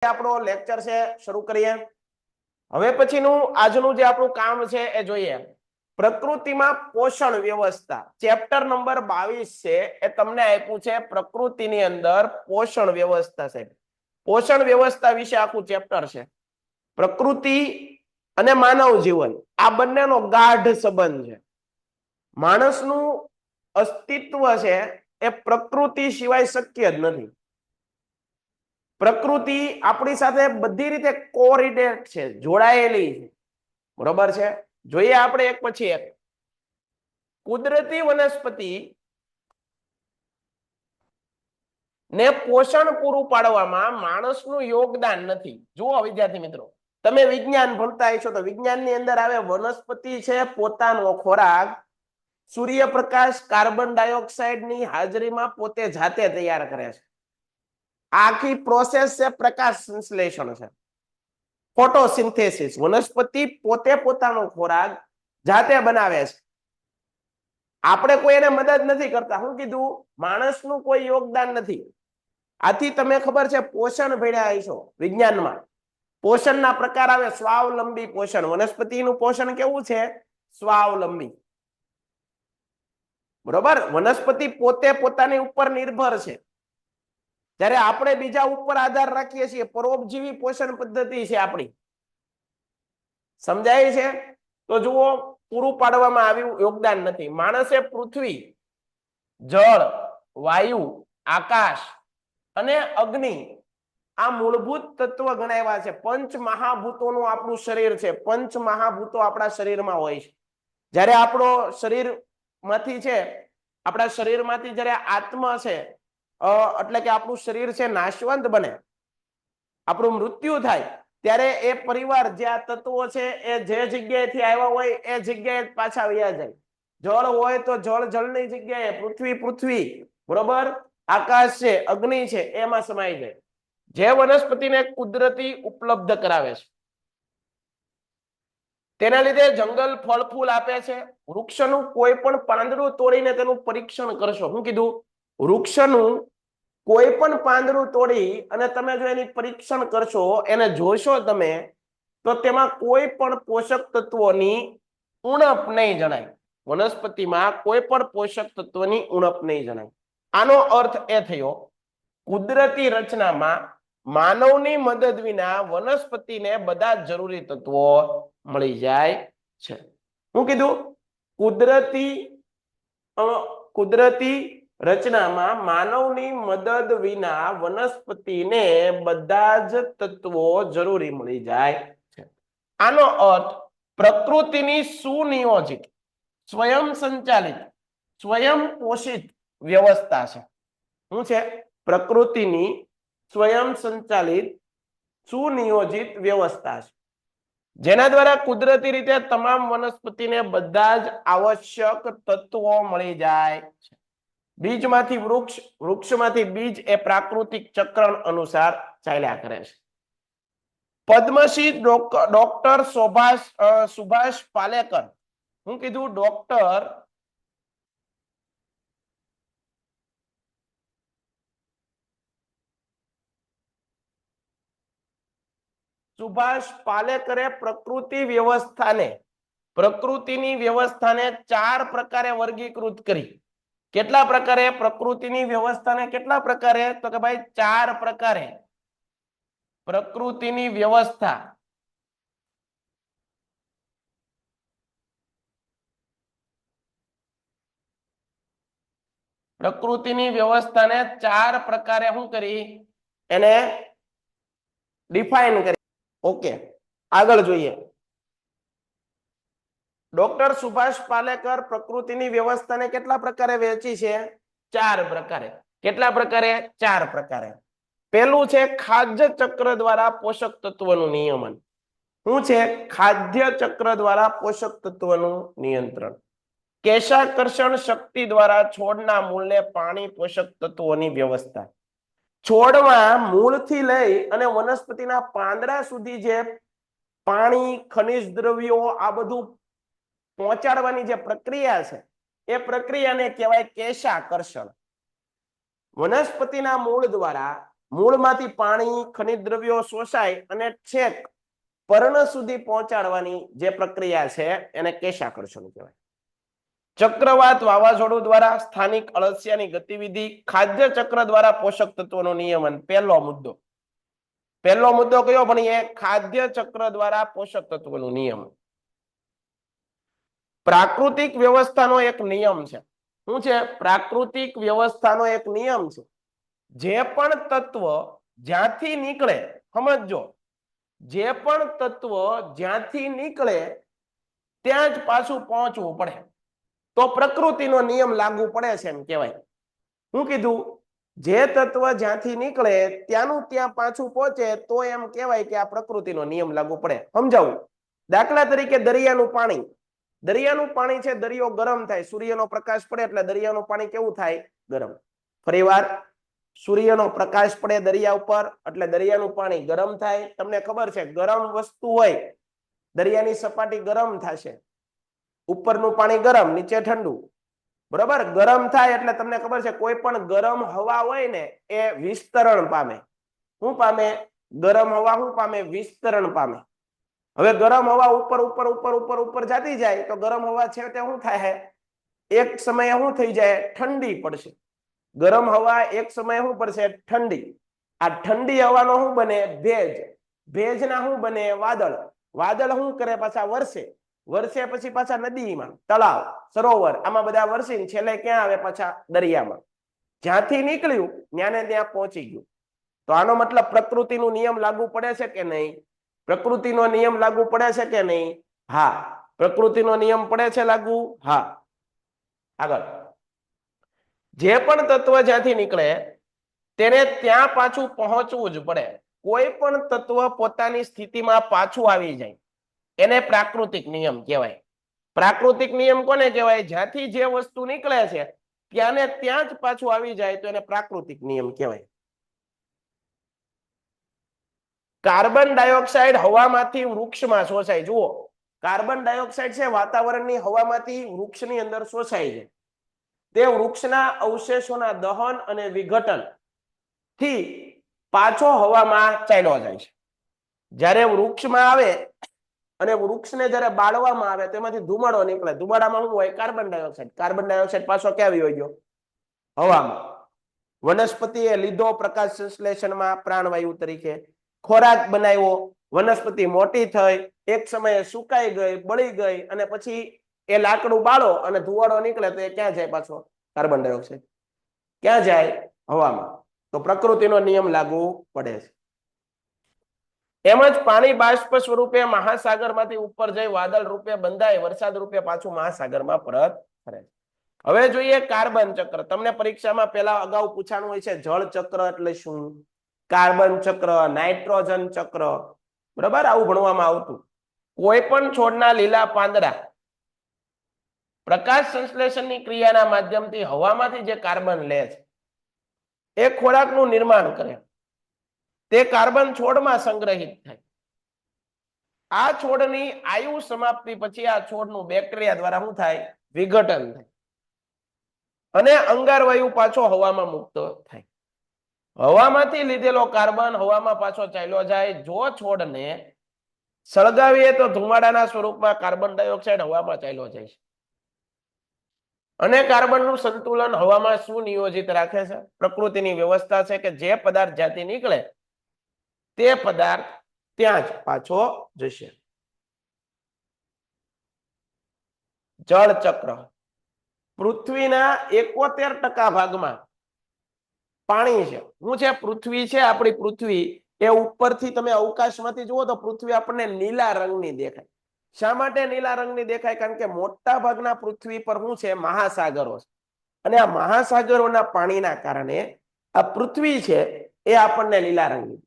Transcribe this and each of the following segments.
આપણો લેક્ચર છે શરૂ કરીએ. હવે પછીનું આજનું જે આપણું કામ છે એ જોઈએ. પ્રકૃતિમાં પોષણ વ્યવસ્થા ચેપ્ટર નંબર 22 છે એ તમને આપ્યું છે પ્રકૃતિની અંદર પોષણ વ્યવસ્થા છે. પોષણ વ્યવસ્થા વિશે આખું ચેપ્ટર છે. પ્રકૃતિ અને માનવ જીવન આ બંનેનો ગાઢ સંબંધ છે. માણસનું અસ્તિત્વ છે એ પ્રકૃતિ સિવાય શક્ય જ નથી. પ્રકૃતિ આપણી સાથે બધી રીતે કોરિલેટ છે, જોડાયેલી છે. બરોબર છે. જોઈએ આપણે એક પછી એક. કુદરતી વનસ્પતિ ને પોષણ પૂરું પાડવામાં માણસનું યોગદાન નથી. જુઓ વિદ્યાર્થી મિત્રો, તમે વિજ્ઞાન ભણતા હશો તો વિજ્ઞાનની અંદર આવે વનસ્પતિ છે પોતાનો ખોરાક સૂર્યપ્રકાશ કાર્બન ડાયોક્સાઇડ ની હાજરીમાં પોતે જાતે તૈયાર કરે છે. આખી પ્રોસેસ છે પ્રકાશ સંશ્લેષણ છે, ફોટોસિન્થેસિસ. વનસ્પતિ પોતે પોતાનો ખોરાક જાતે બનાવે છે. આપણે કોઈ એને મદદ નથી કરતા. શું કીધું? માણસનું કોઈ યોગદાન નથી. આથી તમે ખબર છે પોષણ ભણ્યા હશો વિજ્ઞાનમાં. પોષણના પ્રકાર આવે સ્વાવલંબી પોષણ. વનસ્પતિનું પોષણ કેવું છે? સ્વાવલંબી. બરોબર. વનસ્પતિ પોતે પોતાની ઉપર નિર્ભર છે, જ્યારે આપણે બીજા ઉપર આધાર રાખીએ છીએ. પરોપજીવી પોષણ પદ્ધતિ છે આપણી. સમજાય છે? તો જુઓ, પૂરું પાડવામાં આવ્યું યોગદાન નથી. માણસે પૃથ્વી, જળ, વાયુ, આકાશ અને અગ્નિ આ મૂળભૂત તત્વ ગણાવ્યા છે. પંચ મહાભૂતોનું આપણું શરીર છે. પંચ મહાભૂતો આપણા શરીરમાં હોય છે. જ્યારે આપણો શરીરમાંથી છે, આપણા શરીરમાંથી જ્યારે આત્મા છે એટલે કે આપણું શરીર છે નાશવંત બને, આપણું મૃત્યુ થાય, ત્યારે એ પરિવાર જે આ તત્વો છે એ જે જગ્યાએથી આવ્યા હોય એ જગ્યાએ પાછા વયા જાય. જળ હોય તો જળ જળની જગ્યાએ, પૃથ્વી પૃથ્વી, બરોબર, આકાશ છે, અગ્નિ છે, એમાં સમાઈ જાય. જે વનસ્પતિને કુદરતી ઉપલબ્ધ કરાવે છે. તેના લીધે જંગલ ફળ ફૂલ આપે છે. વૃક્ષનું કોઈ પણ પાંદડું તોડીને તેનું પરીક્ષણ કરશો. શું કીધું? વૃક્ષનું કોઈ પણ પાંદડું તોડી અને તમે જો એની પરીક્ષણ કરશો, એને જોશો તમે, તો તેમાં કોઈ પણ પોષક તત્વોની ઉણપ નહીં જણાય. વનસ્પતિમાં કોઈ પણ પોષક તત્વની ઉણપ નહીં જણાય. આનો અર્થ એ થયો કુદરતી રચનામાં માનવની મદદ વિના વનસ્પતિને બધા જરૂરી તત્વો મળી જાય છે. શું કીધું? કુદરતી રચનામાં માનવની મદદ વિના વનસ્પતિને બધા જ તત્વો જરૂરી મળી જાય છે. આનો અર્થ પ્રકૃતિની સુનિયોજિત, સ્વયં સંચાલિત, સ્વયં પોષિત વ્યવસ્થા છે. શું છે? પ્રકૃતિની સ્વયં સંચાલિત સુનિયોજિત વ્યવસ્થા છે, જેના દ્વારા કુદરતી રીતે તમામ વનસ્પતિને બધા જ આવશ્યક તત્વો મળી જાય છે. બીજમાંથી વૃક્ષ, વૃક્ષમાંથી બીજ એ પ્રાકૃતિક ચક્ર અનુસાર ચાલ્યા કરે છે. પદ્મશ્રી ડોક્ટર સુભાષ પાલેકર. હું કીધું? ડોક્ટર સુભાષ પાલેકરે પ્રકૃતિની વ્યવસ્થાને 4 પ્રકારે વર્ગીકૃત કરી. કેટલા પ્રકારે પ્રકૃતિની વ્યવસ્થાને? કેટલા પ્રકારે? તો કે ભાઈ 4 પ્રકારે પ્રકૃતિની વ્યવસ્થા પ્રકૃતિની વ્યવસ્થાને 4 પ્રકારે શું કરી? એને ડિફાઇન કરી. ઓકે, આગળ જોઈએ. ડોક્ટર સુભાષ પાલેકર પ્રકૃતિની વ્યવસ્થાને કેટલા પ્રકારે વહેંચી છે? 4 પ્રકારે. કેટલા પ્રકારે? 4 પ્રકારે. પહેલું છે ખાદ્ય ચક્ર દ્વારા પોષક તત્વોનું નિયમન. શું છે? ખાદ્ય ચક્ર દ્વારા પોષક તત્વોનું નિયંત્રણ. કેશાકર્ષણ શક્તિ દ્વારા છોડના મૂળને પાણી, પોષક તત્વોની વ્યવસ્થા. છોડમાં મૂળથી લઈ અને વનસ્પતિના પાંદડા સુધી જે પાણી, ખનિજ દ્રવ્યો આ બધું પહોંચાડવાની જે પ્રક્રિયા છે એ પ્રક્રિયાને કહેવાય કેશાકર્ષણ. વનસ્પતિના મૂળ દ્વારા મૂળમાંથી પાણી ખનિજ દ્રવ્યો શોષાય અને છેક પર્ણ સુધી પહોંચાડવાની જે પ્રક્રિયા છે એને કેશાકર્ષણ કહેવાય. ચક્રવાત વાવાઝોડું દ્વારા સ્થાનિક અળસિયાની ગતિવિધિ, ખાદ્ય ચક્ર દ્વારા પોષક તત્વોનું નિયમન. પહેલો મુદ્દો કયો ભણીએ? ખાદ્ય ચક્ર દ્વારા પોષક તત્વોનું નિયમન. પ્રાકૃતિક વ્યવસ્થાનો એક નિયમ છે. શું છે? પ્રાકૃતિક વ્યવસ્થાનો એક નિયમ છે. જે પણ તત્વ જ્યાંથી નીકળે, સમજો, જે પણ તત્વ જ્યાંથી નીકળે ત્યાં જ પાછું પહોંચવું પડે તો પ્રકૃતિનો નિયમ લાગુ પડે છે એમ કહેવાય. શું કીધું? જે તત્વ જ્યાંથી નીકળે ત્યાંનું ત્યાં પાછું પહોંચે તો એમ કહેવાય કે આ પ્રકૃતિનો નિયમ લાગુ પડે. સમજાવું. દાખલા તરીકે દરિયાનું પાણી. દરિયાનું પાણી છે, દરિયો ગરમ થાય, સૂર્યનો પ્રકાશ પડે એટલે દરિયાનું પાણી કેવું થાય? ગરમ. ફરીવાર, સૂર્યનો પ્રકાશ પડે દરિયા ઉપર એટલે દરિયાનું પાણી ગરમ થાય. તમને ખબર છે, ગરમ વસ્તુ હોય દરિયાની સપાટી ગરમ થશે, ઉપરનું પાણી ગરમ, નીચે ઠંડુ. બરોબર? ગરમ થાય એટલે તમને ખબર છે કોઈ પણ ગરમ હવા હોય ને એ વિસ્તરણ પામે. શું પામે? ગરમ હવા શું પામે? વિસ્તરણ પામે. હવે ગરમ હવા ઉપર ઉપર ઉપર ઉપર ઉપર જતી જાય તો ગરમ હવા છેવટે શું થાય? એક સમયે શું થઈ જાય? ઠંડી પડશે. ગરમ હવા એક સમયે શું પડશે? ઠંડી. આ ઠંડી હવાનો શું બને? ભેજ. ભેજના શું બને? વાદળ. વાદળ શું કરે? પાછા વરસે. વરસે પછી પાછા નદીમાં, તળાવ, સરોવર, આમાં બધા વરસીને છેલ્લે ક્યાં આવે? પાછા દરિયામાં. જ્યાંથી નીકળ્યું ત્યાં ને ત્યાં પહોંચી ગયું. તો આનો મતલબ પ્રકૃતિનો નિયમ લાગુ પડે છે કે નહીં? પ્રકૃતિનો નિયમ લાગુ પડે છે કે નહીં? હા, પ્રકૃતિનો નિયમ પડે છે લાગુ. હા. આગળ, જે પણ તત્વ જ્યાંથી નીકળે તેને ત્યાં પાછું પહોંચવું જ પડે. કોઈ પણ તત્વ પોતાની સ્થિતિમાં પાછું આવી જાય એને પ્રાકૃતિક નિયમ કહેવાય. પ્રાકૃતિક નિયમ કોને કહેવાય? જ્યાંથી જે વસ્તુ નીકળે છે ત્યાં ને ત્યાં જ પાછું આવી જાય તો એને પ્રાકૃતિક નિયમ કહેવાય. કાર્બન ડાયોક્સાઇડ હવામાંથી વૃક્ષમાં શોષાય. જુઓ, કાર્બન ડાયોક્સાઇડ છે વાતાવરણની હવામાંથી વૃક્ષની અંદર શોષાય છે. તે વૃક્ષના અવશેષોના દહન અને વિઘટન થી પાછો હવામાં ચાલ્યો જાય છે. જ્યારે વૃક્ષમાં આવે અને વૃક્ષને જ્યારે બાળવામાં આવે તેમાંથી ધુમાડો નીકળે. ધુમાડામાં શું હોય? Carbon dioxide. કાર્બન ડાયોક્સાઇડ પાછો ક્યાં વયો ગયો? હવામાં. વનસ્પતિએ લીધો પ્રકાશ સંશ્લેષણમાં પ્રાણવાયુ તરીકે, ખોરાક બનાવ્યો, વનસ્પતિ મોટી થઈ, એક સમયે સુકાઈ ગઈ, બળી ગઈ અને પછી એ લાકડું બાળો અને ધુવાડો નીકળે તો એ ક્યાં જાય? પાછો કાર્બન ડાયોક્સાઇડ. ક્યાં જાય? હવામાં. તો પ્રકૃતિનો નિયમ લાગુ પડે છે. એમ જ પાણી બાષ્પ સ્વરૂપે મહાસાગરમાંથી ઉપર જઈ વાદળ રૂપે બંધાય, વરસાદ રૂપે પાછું મહાસાગરમાં પરત ફરે. હવે જોઈએ કાર્બન ચક્ર. તમને પરીક્ષામાં પહેલા અગાઉ પૂછાનું હોય છે જળ ચક્ર એટલે શું? કાર્બન ચક્ર, નાઇટ્રોજન ચક્ર, બરાબર? આવું ભણવામાં આવતું. કોઈ પણ છોડના લીલા પાંદડા પ્રકાશ સંશ્લેષણની ક્રિયાના માધ્યમથી હવામાંથી જે કાર્બન લે છે એ ખોરાકનું નિર્માણ કરે. તે કાર્બન છોડમાં સંગ્રહિત થાય. આ છોડની આયુ સમાપ્તિ પછી આ છોડનું બેક્ટેરિયા દ્વારા શું થાય? વિઘટન થાય અને અંગારવાયુ પાછો હવામાં મુક્ત થાય. હવામાંથી લીધેલો કાર્બન હવામાં પાછો ચાલ્યો જાય. જો છોડને સળગાવીએ તો ધુમાડાના સ્વરૂપમાં કાર્બન ડાયોક્સાઇડ હવામાં ચાલ્યો જાય છે. અને કાર્બનનું સંતુલન હવામાં સુનિયોજિત રાખે છે. પ્રકૃતિની વ્યવસ્થા છે કે જે પદાર્થ જ્યાંથી નીકળે તે પદાર્થ ત્યાં જ પાછો જશે. જળ ચક્ર. પૃથ્વીના 71% ભાગમાં પાણી છે. શું છે? પૃથ્વી છે. આપણી પૃથ્વી એ ઉપરથી તમે અવકાશમાંથી જુઓ તો પૃથ્વી આપણને નીલા રંગની દેખાય. શા માટે નીલા રંગની દેખાય? કારણ કે મોટા ભાગના પૃથ્વી પર શું છે? મહાસાગરો છે. અને આ મહાસાગરોના પાણીના કારણે આ પૃથ્વી છે એ આપણને લીલા રંગની.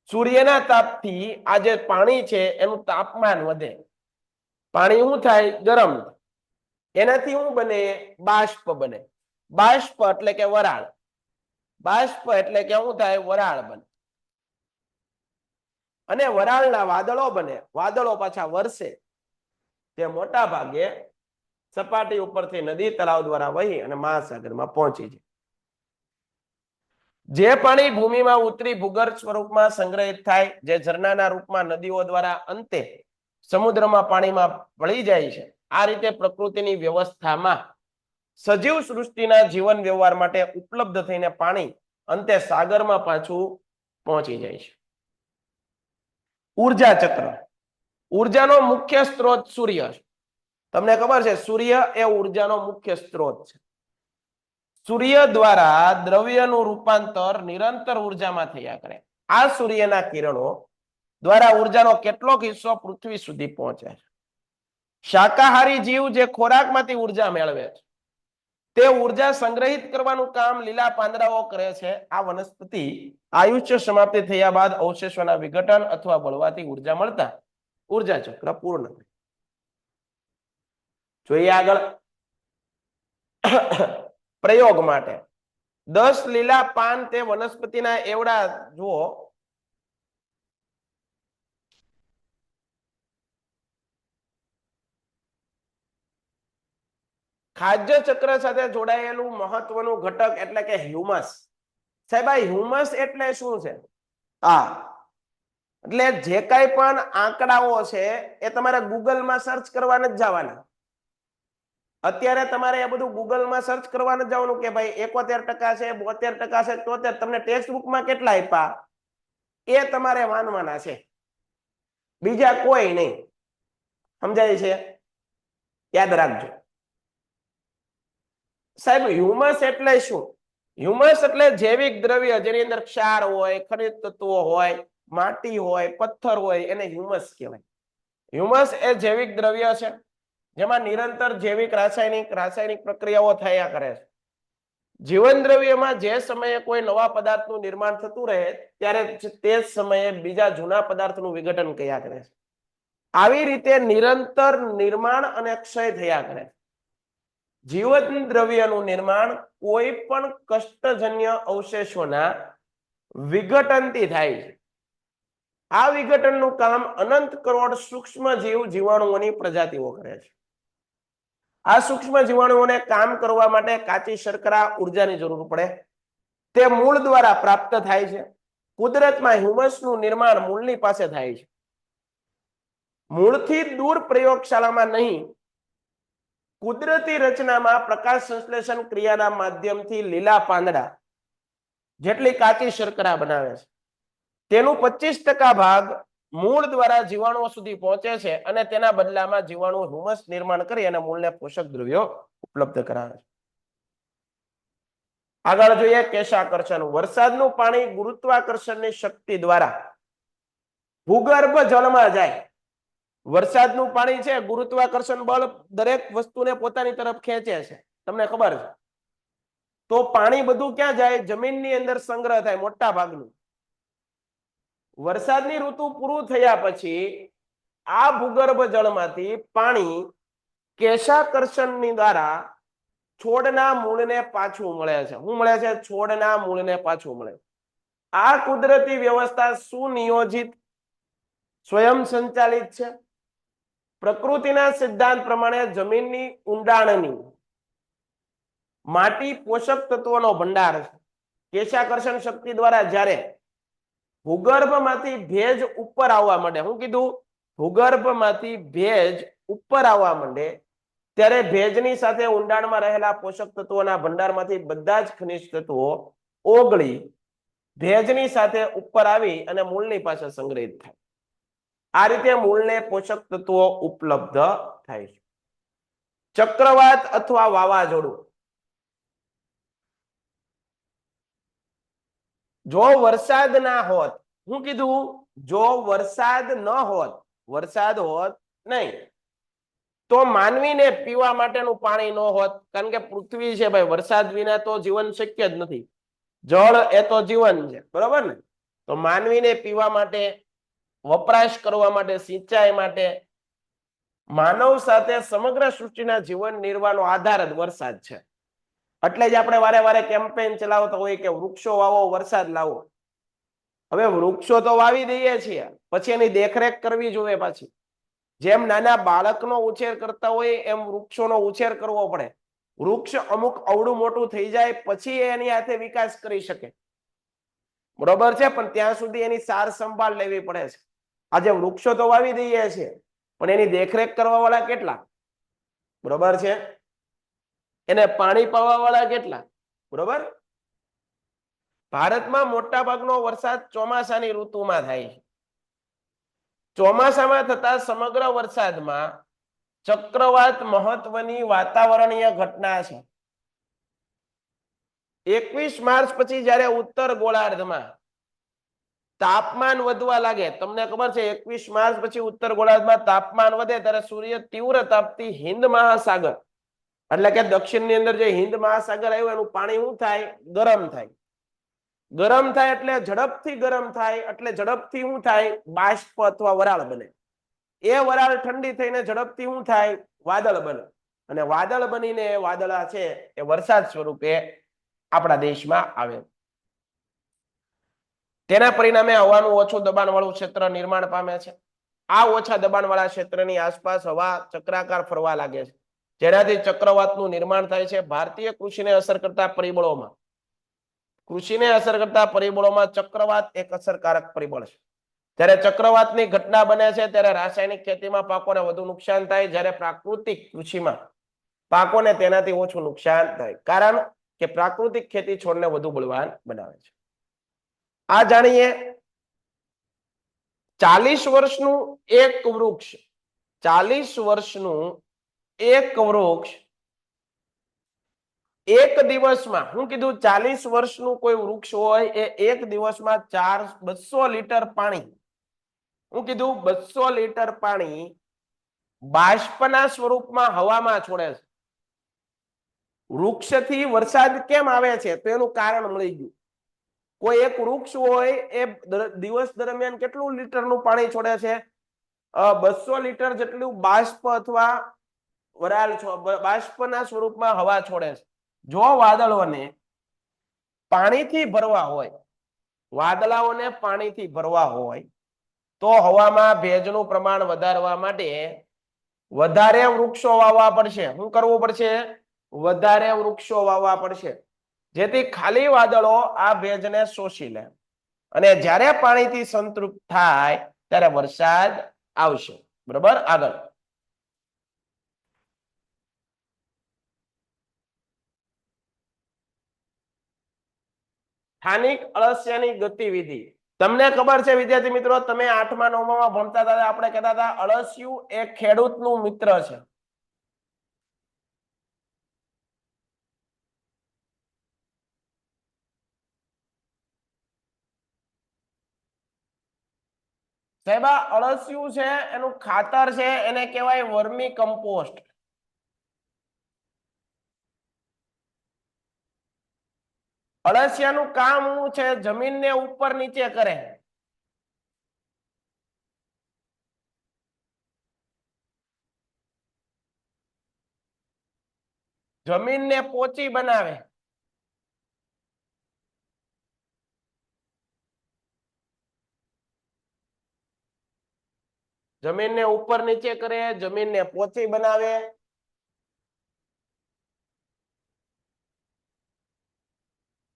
સૂર્યના તાપથી આ જે પાણી છે એનું તાપમાન વધે. પાણી શું થાય? ગરમ. એનાથી શું બને? બાષ્પ બને. બાષ્પ એટલે કે વરાળ. બાષ્પ એટલે કે શું થાય? વરાળ બને. અને વરાળના વાદળો બને. વાદળો પાછા વરસે જે મોટા ભાગે સપાટી ઉપરથી નદી તળાવ દ્વારા વહી અને મહાસાગરમાં પહોંચી જાય. જે પાણી ભૂમિમાં ઉતરી ભૂગર્ભ સ્વરૂપમાં સંગ્રહિત થાય, જે ઝરણાના રૂપમાં નદીઓ દ્વારા અંતે સમુદ્રમાં પાણીમાં ભળી જાય છે, આ રીતે પ્રકૃતિની વ્યવસ્થામાં સજીવ સૃષ્ટિના જીવન વ્યવહાર માટે ઉપલબ્ધ થઈને પાણી અંતે સાગરમાં પાછું પહોંચી જાય છે. ઉર્જા ચક્ર. ઉર્જાનો મુખ્ય સ્ત્રોત સૂર્ય છે. તમને ખબર છે સૂર્ય એ ઉર્જાનો મુખ્ય સ્ત્રોત છે. સૂર્ય દ્વારા દ્રવ્યનું રૂપાંતર નિરંતર ઉર્જામાં થયા કરે. આ સૂર્યના કિરણો દ્વારા ઉર્જાનો કેટલોક હિસ્સો પૃથ્વી સુધી પહોંચે છે. શાકાહારી જીવ જે ખોરાકમાંથી ઉર્જા મેળવે છે તે ઉર્જા સંગ્રહિત કરવાનું કામ લીલા પાંદડાઓ કરે છે. આ વનસ્પતિ આયુષ્ય સમાપ્તિ થયા બાદ અવશેષોના વિઘટન અથવા બળવાથી ઉર્જા મળતા ઉર્જા ચક્ર પૂર્ણ થાય. જોઈએ આગળ. પ્રયોગ માટે 10 લીલા પાન તે વનસ્પતિના એવડા જુઓ. ખાદ્ય ચક્ર સાથે જોડાયેલું મહત્વનું ઘટક એટલે કે હ્યુમસ. સાહેબ આ હ્યુમસ એટલે શું છે? એટલે જે કઈ પણ આંકડાઓ છે એ તમારે ગૂગલમાં સર્ચ કરવા નથી જવાના. અત્યારે તમારે એ બધું ગૂગલમાં સર્ચ કરવા નથી જવાનું કે ભાઈ 71% છે, 72% છે, 73. તમને ટેક્સ્ટ બુકમાં કેટલા આપ્યા એ તમારે માનવાના છે, બીજા કોઈ નહીં. સમજાય છે? યાદ રાખજો. સાહેબ હ્યુમસ એટલે શું? હ્યુમસ એટલે જૈવિક દ્રવ્ય જેની અંદર ક્ષાર હોય, ખનિજ તત્વો હોય, માટી હોય, પથ્થર હોય, એને હ્યુમસ કહેવાય. હ્યુમસ એ જૈવિક દ્રવ્ય છે જેમાં નિરંતર જૈવિક રાસાયણિક પ્રક્રિયાઓ થયા કરે છે. જીવન દ્રવ્યમાં જે સમયે કોઈ નવા પદાર્થનું નિર્માણ થતું રહે ત્યારે તે જ સમયે બીજા જૂના પદાર્થનું વિઘટન કર્યા કરે છે. આવી રીતે નિરંતર નિર્માણ અને ક્ષય થયા કરે છે. જીવન દ્રવ્યનું નિર્માણ કોઈ પણ કષ્ટજન્ય અવશેષોના વિઘટનથી થાય છે. આ વિઘટનનું કામ અનંત કરોડ સૂક્ષ્મ જીવાણુઓની પ્રજાતિઓ કરે છે. આ સૂક્ષ્મ જીવાણુઓને કામ કરવા માટે કાચી શર્કરા ઉર્જાની જરૂર પડે. તે મૂળ દ્વારા પ્રાપ્ત થાય છે. કુદરતમાં હ્યુમસનું નિર્માણ મૂળની પાસે થાય છે. મૂળથી દૂર પ્રયોગશાળામાં નહીં, કુદરતી રચનામાં પ્રકાશ સંશ્લેષણ ક્રિયાના માધ્યમથી લીલા પાંદડા જેટલી કાચી શર્કરા બનાવે છે. તેનું 25% ભાગ મૂળ દ્વારા જીવાણુઓ સુધી પહોંચે છે અને તેના બદલામાં જીવાણુ હ્યુમસ નિર્માણ કરી અને મૂળને પોષક દ્રવ્યો ઉપલબ્ધ કરાવે છે. આગળ જોઈએ કેશાકર્ષણ. વરસાદનું પાણી ગુરુત્વાકર્ષણની શક્તિ દ્વારા ભૂગર્ભ જળમાં જાય. વરસાદનું પાણી છે ગુરુત્વાકર્ષણ બળ દરેક વસ્તુને પોતાની તરફ ખેંચે છે, તમને ખબર છે. તો પાણી બધું ક્યાં જાય? જમીનની અંદર સંગ્રહ થાય મોટા ભાગનું. વરસાદની ઋતુ પૂરું થયા પછી આ ભૂગર્ભ જળમાંથી પાણી કેશાકર્ષણની દ્વારા છોડના મૂળને પાછું મળે છે. શું મળે છે? છોડના મૂળને પાછું મળે. આ કુદરતી વ્યવસ્થા સુનિયોજિત, સ્વયં સંચાલિત છે. પ્રકૃતિના સિદ્ધાંત પ્રમાણે જમીનની ઊંડાણની માટી પોષક તત્વોનો ભંડાર છે. કેશાકર્ષણ શક્તિ દ્વારા જ્યારે ભૂગર્ભમાંથી ભેજ ઉપર આવવા માંડે, હું કીધું? ભૂગર્ભમાંથી ભેજ ઉપર આવવા માંડે ત્યારે ભેજની સાથે ઊંડાણમાં રહેલા પોષક તત્વોના ભંડારમાંથી બધા જ ખનિજ તત્વો ઓગળી ભેજની સાથે ઉપર આવી અને મૂળની પાસે સંગ્રહિત થાય. આ રીતે મૂળને પોષક તત્વો ઉપલબ્ધ થાય છે. ચક્રવાત અથવા વાવાઝોડું. જો વરસાદ ના હોત, હું કીધું? જો વરસાદ ન હોત, વરસાદ હોત નહીં, તો માનવીને પીવા માટેનું પાણી ન હોત. કારણ કે પૃથ્વી છે ભાઈ, વરસાદ વિના તો જીવન શક્ય જ નથી. જળ એ તો જીવન છે, બરોબર ને? તો માનવીને પીવા માટે, વપરાશ કરવા માટે, સિંચાઈ માટે, માનવ સાથે સમગ્ર સૃષ્ટિના જીવન નિર્વાહનો આધાર જ વરસાદ છે. એટલે જ આપણે વારે વારે કેમ્પેન ચલાવતા હોય કે વૃક્ષો વાવો, વરસાદ લાવો. હવે વૃક્ષો તો વાવી દઈએ છીએ, પછી એની દેખરેખ કરવી જોઈએ. પાછી જેમ નાના બાળકનો ઉછેર કરતા હોય એમ વૃક્ષોનો ઉછેર કરવો પડે. વૃક્ષ અમુક અવળું મોટું થઈ જાય પછી એની હાથે વિકાસ કરી શકે. બરોબર છે, પણ ત્યાં સુધી એની સાર સંભાળ લેવી પડે છે. આજે વૃક્ષો તો વાવી દઈએ છે, પણ એની દેખરેખ કરવા વાળા કેટલા? બરોબર છે, એને પાણી પાવા વાળા કેટલા? બરોબર. ભારતમાં મોટા ભાગનો વરસાદ ચોમાસાની ઋતુમાં થાય છે. ચોમાસામાં થતા સમગ્ર વરસાદમાં ચક્રવાત મહત્વની વાતાવરણીય ઘટના છે. 21 માર્ચ પછી જ્યારે ઉત્તર ગોળાર્ધમાં તાપમાન વધવા લાગે, તમને ખબર છે 21 માર્ચ પછી ઉત્તર ગોળાર્ધમાં તાપમાન વધે ત્યારે સૂર્ય તીવ્ર તાપથી હિન્દ મહાસાગર એટલે કે દક્ષિણની અંદર જે હિન્દ મહાસાગર આવ્યું એનું પાણી શું થાય? ગરમ થાય. ગરમ થાય એટલે ઝડપથી ગરમ થાય એટલે ઝડપથી શું થાય? બાષ્પ અથવા વરાળ બને. એ વરાળ ઠંડી થઈને ઝડપથી શું થાય? વાદળ બને. અને વાદળ બનીને વાદળા છે એ વરસાદ સ્વરૂપે આપણા દેશમાં આવે. તેના પરિણામે હવાનું ઓછું દબાણ વાળું ક્ષેત્ર નિર્માણ પામે છે. આ ઓછા દબાણ વાળા ક્ષેત્રની આસપાસ હવા ચક્રાકાર ફરવા લાગે છે, જેનાથી ચક્રવાતનું નિર્માણ થાય છે. ભારતીય કૃષિને અસર કરતા પરિબળોમાં ચક્રવાત એક અસરકારક પરિબળ છે. જ્યારે ચક્રવાતની ઘટના બને છે ત્યારે રાસાયણિક ખેતીમાં પાકોને વધુ નુકસાન થાય, જ્યારે પ્રાકૃતિક કૃષિમાં પાકોને તેનાથી ઓછું નુકસાન થાય, કારણ કે પ્રાકૃતિક ખેતી છોડને વધુ બળવાન બનાવે છે. આ જાણીએ 40 વર્ષનું એક વૃક્ષ 40 વર્ષનું એક વૃક્ષ એક દિવસમાં, હું કીધું 40 વર્ષનું કોઈ વૃક્ષ હોય એ એક દિવસમાં 200 લીટર પાણી, હું કીધું 200 લીટર પાણી બાષ્પના સ્વરૂપમાં હવામાં છોડે છે. વૃક્ષથી વરસાદ કેમ આવે છે તો એનું કારણ મળી ગયું. કોઈ એક વૃક્ષ હોય એ દિવસ દરમિયાન કેટલું લીટરનું પાણી છોડે છે? 200 લીટર જેટલું બાષ્પ અથવા વરાળ બાષ્પના સ્વરૂપમાં હવા છોડે છે. જો વાદળાઓને પાણીથી ભરવા હોય તો હવામાં ભેજનું પ્રમાણ વધારવા માટે વધારે વૃક્ષો વાવવા પડશે. શું કરવું પડશે? વધારે વૃક્ષો વાવવા પડશે, જેથી ખાલી વાદળો આ ભેજને શોષી લે અને જ્યારે પાણીથી સંતૃપ્ત થાય ત્યારે વરસાદ આવશે. બરોબર. આગળ સ્થાનિક અળસિયાની ગતિવિધિ. તમને ખબર છે વિદ્યાર્થી મિત્રો, તમે 8મા 9મા ભણતા હતા, આપણે કહેતા હતા અળસિયું એ ખેડૂતનું મિત્ર છે. સાહેબ, અળસિયું છે એનું ખાતર છે એને કહેવાય વર્મી કમ્પોસ્ટ. અળસિયાનું કામ શું છે? જમીનને ઉપર નીચે કરે. જમીનને પોચી બનાવે. જમીનને ઉપર નીચે કરે, જમીનને પોચી બનાવે.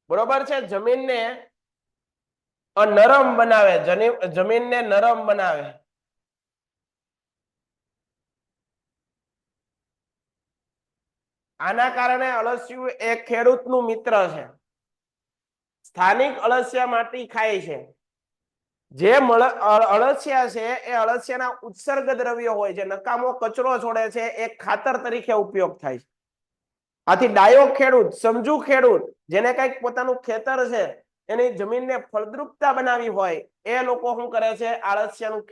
બરોબર છે. જમીનને નરમ બનાવે, જમીનને નરમ બનાવે. આના કારણે અળસિયું એ ખેડૂતનું મિત્ર છે. સ્થાનિક અળસિયા માટી ખાય છે. જે અળસિયા છે એ અળસિયાના ઉત્સર્ગ દ્રવ્યો હોય છે, નકામો કચરો છોડે છે, એ ખાતર તરીકે ઉપયોગ થાય છે. આથી ડાયો ખેડૂત, સમજુ ખેડૂત, જેને કંઈક પોતાનું ખેતર છે, એની જમીનને ફળદ્રુપતા બનાવી હોય, એ લોકો શું કરે છે? અળસિયાનું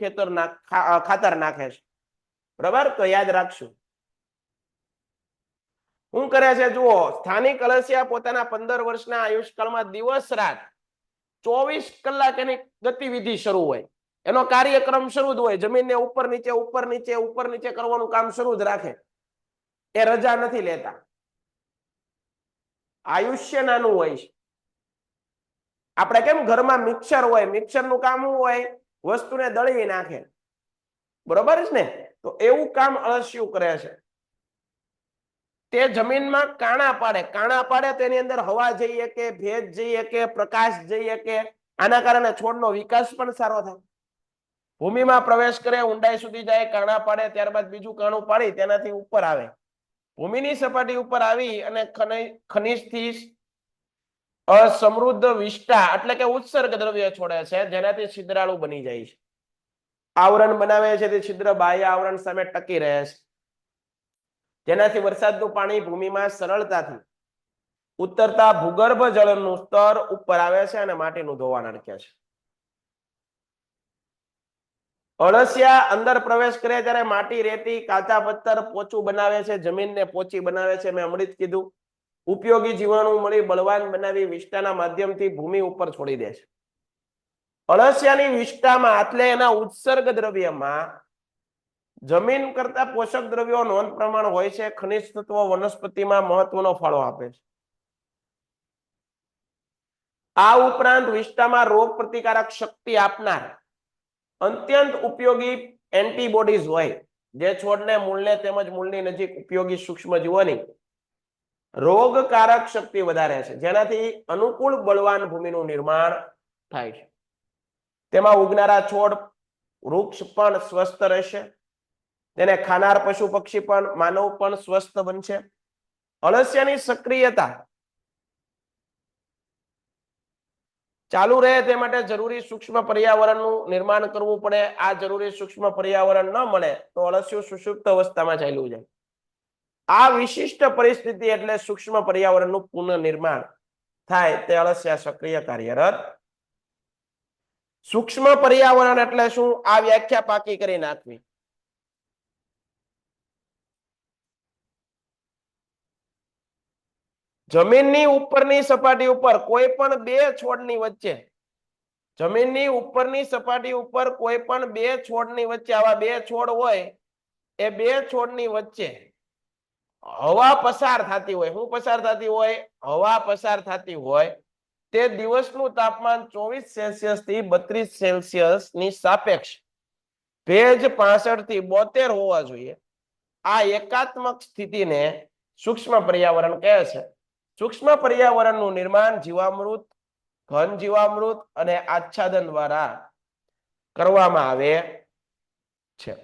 ખાતર નાખે છે. બરાબર, તો યાદ રાખશું. શું કરે છે? જુઓ, સ્થાનિક અળસિયા પોતાના 15 વર્ષના આયુષ્કાળમાં દિવસ રાત 24 કલાક એની ગતિવિધિ શરૂ હોય, એનો કાર્યક્રમ શરૂ જ હોય. જમીનને ઉપર નીચે ઉપર નીચે ઉપર નીચે કરવાનું કામ શરૂ જ રાખે. એ રજા નથી લેતા. આયુષ્ય નાનું હોય છે. આપણે કેમ ઘરમાં મિક્સર હોય, મિક્સરનું કામ શું હોય? વસ્તુને દળી નાખે. બરોબર છે ને? તો એવું કામ અળસિયું કરે છે. તે જમીનમાં કાણા પાડે. કાણા પાડે તો એની અંદર હવા જઈ શકે, ભેજ જઈ શકે, પ્રકાશ જઈ શકે, આના કારણે છોડનો વિકાસ પણ સારો થાય. ભૂમિમાં પ્રવેશ કરે, ઊંડાઈ સુધી જાય, કાણા પાડે, ત્યારબાદ બીજું કાણું પાડી તેનાથી ઉપર આવે. ભૂમિની સપાટી ઉપર આવી અને ખનિજથી અસમૃદ્ધ વિષ્ટા એટલે કે ઉત્સર્ગ દ્રવ્ય છોડે છે, જેનાથી છિદ્રાળુ બની જાય છે. આવરણ બનાવે છે, તે છિદ્ર બાહ્ય આવરણ સામે ટકી રહે છે, જેનાથી વરસાદનું પાણી ભૂમિમાં સરળતાથી ઉતરતા ભૂગર્ભ જળનું સ્તર ઉપર આવે છે અને માટીનું ધોવાણ અટકે છે. અળસિયા અંદર પ્રવેશ કરે ત્યારે માટી, રેતી, કાચા પથ્થર પોચું બનાવે છે, જમીનને પોચી બનાવે છે. મેં હમણાં જ કીધું, ઉપયોગી જીવાણુ મળી બળવાન બનાવી વિષ્ટાના માધ્યમથી ભૂમિ ઉપર છોડી દે છે. અળસિયાની વિષ્ટામાં એટલે એના ઉત્સર્ગ દ્રવ્યમાં જમીન કરતા પોષક દ્રવ્યો નોંધ પ્રમાણ હોય છે. ખનિજ તત્વો વનસ્પતિમાં મહત્વનો ફાળો આપે છે. આ ઉપરાંત વિષ્ટામાં રોગ પ્રતિકારક શક્તિ આપનાર અત્યંત ઉપયોગી એન્ટીબોડીઝ હોય, જે છોડને મૂળને તેમજ મૂળની નજીક ઉપયોગી સૂક્ષ્મજીવોની રોગકારક શક્તિ વધારે છે, જેનાથી અનુકૂળ બળવાન ભૂમિનું નિર્માણ થાય છે. તેમાં ઉગનારા છોડ, વૃક્ષ પણ સ્વસ્થ રહેશે, તેને ખાનાર પશુ પક્ષી પણ, માનવ પણ સ્વસ્થ બનશે. અળસિયાની સક્રિયતા ચાલુ રહે તે માટે જરૂરી સૂક્ષ્મ પર્યાવરણનું નિર્માણ કરવું પડે. આ જરૂરી સૂક્ષ્મ પર્યાવરણ ન મળે તો અળસિયું સુષુપ્ત અવસ્થામાં ચાલ્યું જાય. આ વિશિષ્ટ પરિસ્થિતિ એટલે સૂક્ષ્મ પર્યાવરણનું પુનઃનિર્માણ થાય તે અળસિયા સક્રિય કાર્યરત. સૂક્ષ્મ પર્યાવરણ એટલે શું? આ વ્યાખ્યા પાકી કરી નાખવી. જમીનની ઉપરની સપાટી ઉપર કોઈ પણ બે છોડની વચ્ચે, જમીનની ઉપરની સપાટી ઉપર કોઈ પણ બે છોડની વચ્ચે, આવા બે છોડ હોય, એ બે છોડની વચ્ચે હવા પસાર થતી હોય. શું પસાર થતી હોય? હવા પસાર થતી હોય. તે દિવસનું તાપમાન 24 સેલ્સિયસ થી 32 સેલ્સિયસ ની સાપેક્ષ ભેજ 65 થી 72 હોવા જોઈએ. આ એકાત્મક સ્થિતિને સૂક્ષ્મ પર્યાવરણ કહે છે. સૂક્ષ્મ પર્યાવરણનું નિર્માણ જીવામૃત, ઘન જીવામૃત અને આચ્છાદન દ્વારા કરવામાં આવે છે.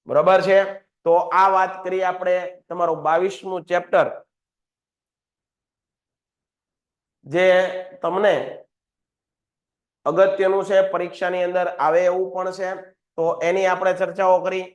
બરોબર છે? તો આ વાત કરી આપણે તમારું 22મું ચેપ્ટર, જે તમને અગત્યનું છે, પરીક્ષાની અંદર આવે એવું પણ છે, તો એની આપણે ચર્ચાઓ કરી.